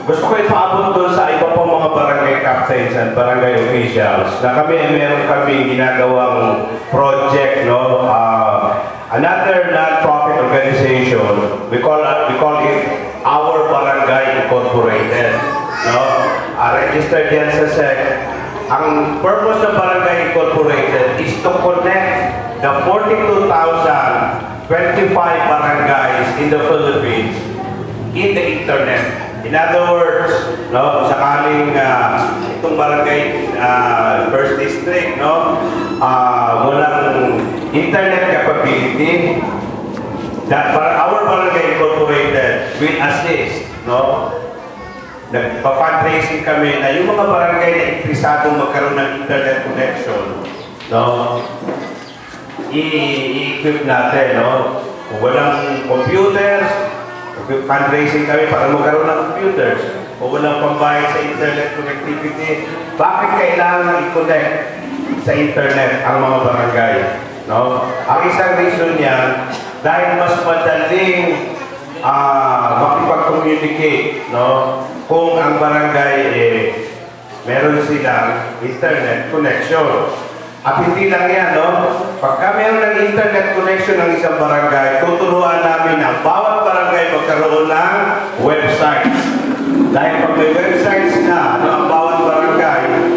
Gusto ko ipaabot doon sa iba pang mga barangay captains and barangay officials na meron kami ginagawang project, no? Another non-profit organization, we call it Our Barangay Incorporated, no? Registered yan sa SEC. Ang purpose ng Barangay Incorporated is to connect the 42,025 barangays in the Philippines in the internet. In other words, no, sakaling itong barangay first district, no, walang internet capability, that our barangay incorporated will assist, no. Nagpa-fundraising kami na yung mga barangay na interesadong magkaroon ng internet connection, no, i-equip natin, no. Kung walang computers, fundraising kami para magkaroon ng computers. Kung walang pambayad sa internet connectivity, bakit kailangan i-connect sa internet ang mga barangay? No? Ang isang reason niya, dahil mas madaling makipag-communicate, no? Kung ang barangay meron silang internet connection. At hindi lang yan, no? Pagka meron ng internet connection ng isang barangay, tuturuan namin ang bawat barangay magkaroon ng websites. Dahil pag may websites na, no, ang bawat barangay,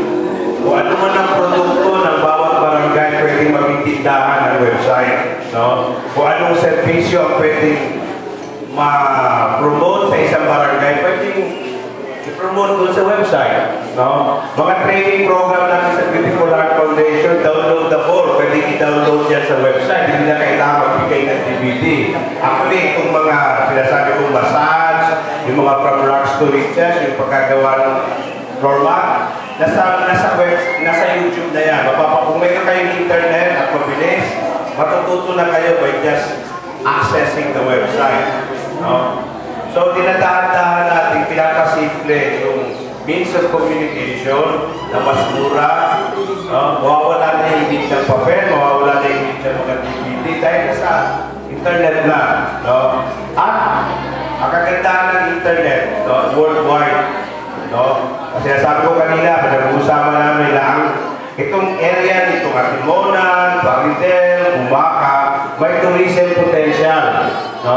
kung ano man ang produkto ng bawat barangay, pwedeng maging tindahan ng website. No? Kung anong servisyo ang pwedeng ma-promote sa isang barangay, pwedeng i-promote doon sa website. No? Mga training program natin sa Beautiful Heart Foundation, downloadable, pwedeng i-download yan sa website, hindi na kailangan magbigay ng DVD. Actually, itong mga sinasabi kong massage, yung mga from rags to riches, yung pagkagawa ng format, nasa YouTube na yan. Kung mayroon kayong internet at mabilis, matututo na kayo by just accessing the website. No? So, dinadahan-dahan natin, pinakasimple yung means of communication na mas mura. Mawawala na yung need ng papel, mawawala na yung need ng mga DVD dahil sa internet na. No? At ang kagandahan ng internet, no, worldwide. No? Kasi nasabi ko kanina, pinag-uusapan namin na itong area dito, Katimonan, Baridel, Bumaca, may tourism potential. No?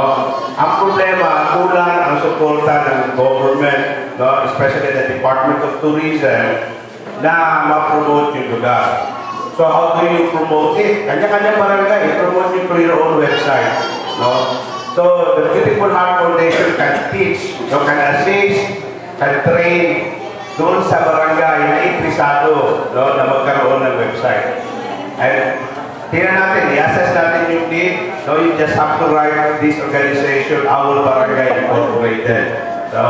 Ang problema, kulang ang suporta ng government, no? Especially the Department of Tourism, na ma-promote yung lugar. So how do you promote it? Kanya-kanya barangay, promote it through your own website. No? So the Beautiful Heart Foundation can teach, no? Can assist, can train doon sa barangay na interesado, no? Na magkaroon ng website. And tingnan natin, i-assess natin yung need. No, you just have to write this organization, Our Barangay Incorporated. So,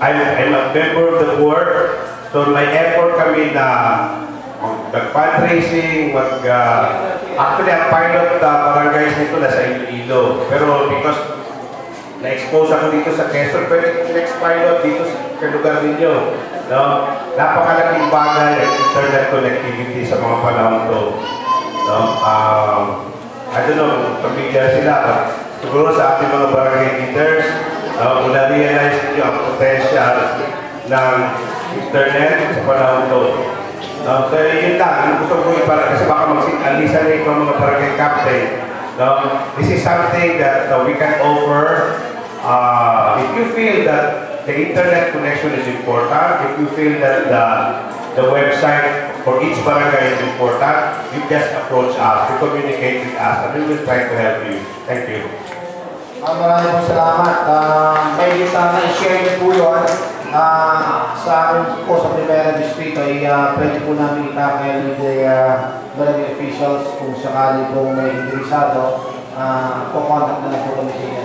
I'm a member of the board. So, may effort kami na mag-fundraising, actually, ang pilot barangays nito nasa Iloilo. Pero because na-expose ako dito sa Quezon, pwede next pilot dito sa lugar ninyo. No? Napakalaking bagay ang internet connectivity sa mga panahon to. No? I don't know, pamilya sila. Siguro sa ating mga barangay leaders, kung na-realize niyo ang potential ng internet sa panahon to. So, yun lang. Gusto ko ipara kasi baka mag-alisa na yung mga barangay captain. No? This is something that we can offer. If you feel that the internet connection is important, if you feel that the website for each barangay is important, you just approach us, you communicate with us, and we will try to help you. Thank you. Maraming po salamat. May sana i-share niyo po yun sa akin po sa Primera Distrito ay pwede po namin itakil with the barangay officials kung sakali po may interesado, po-contact na lang po kami sa inyo.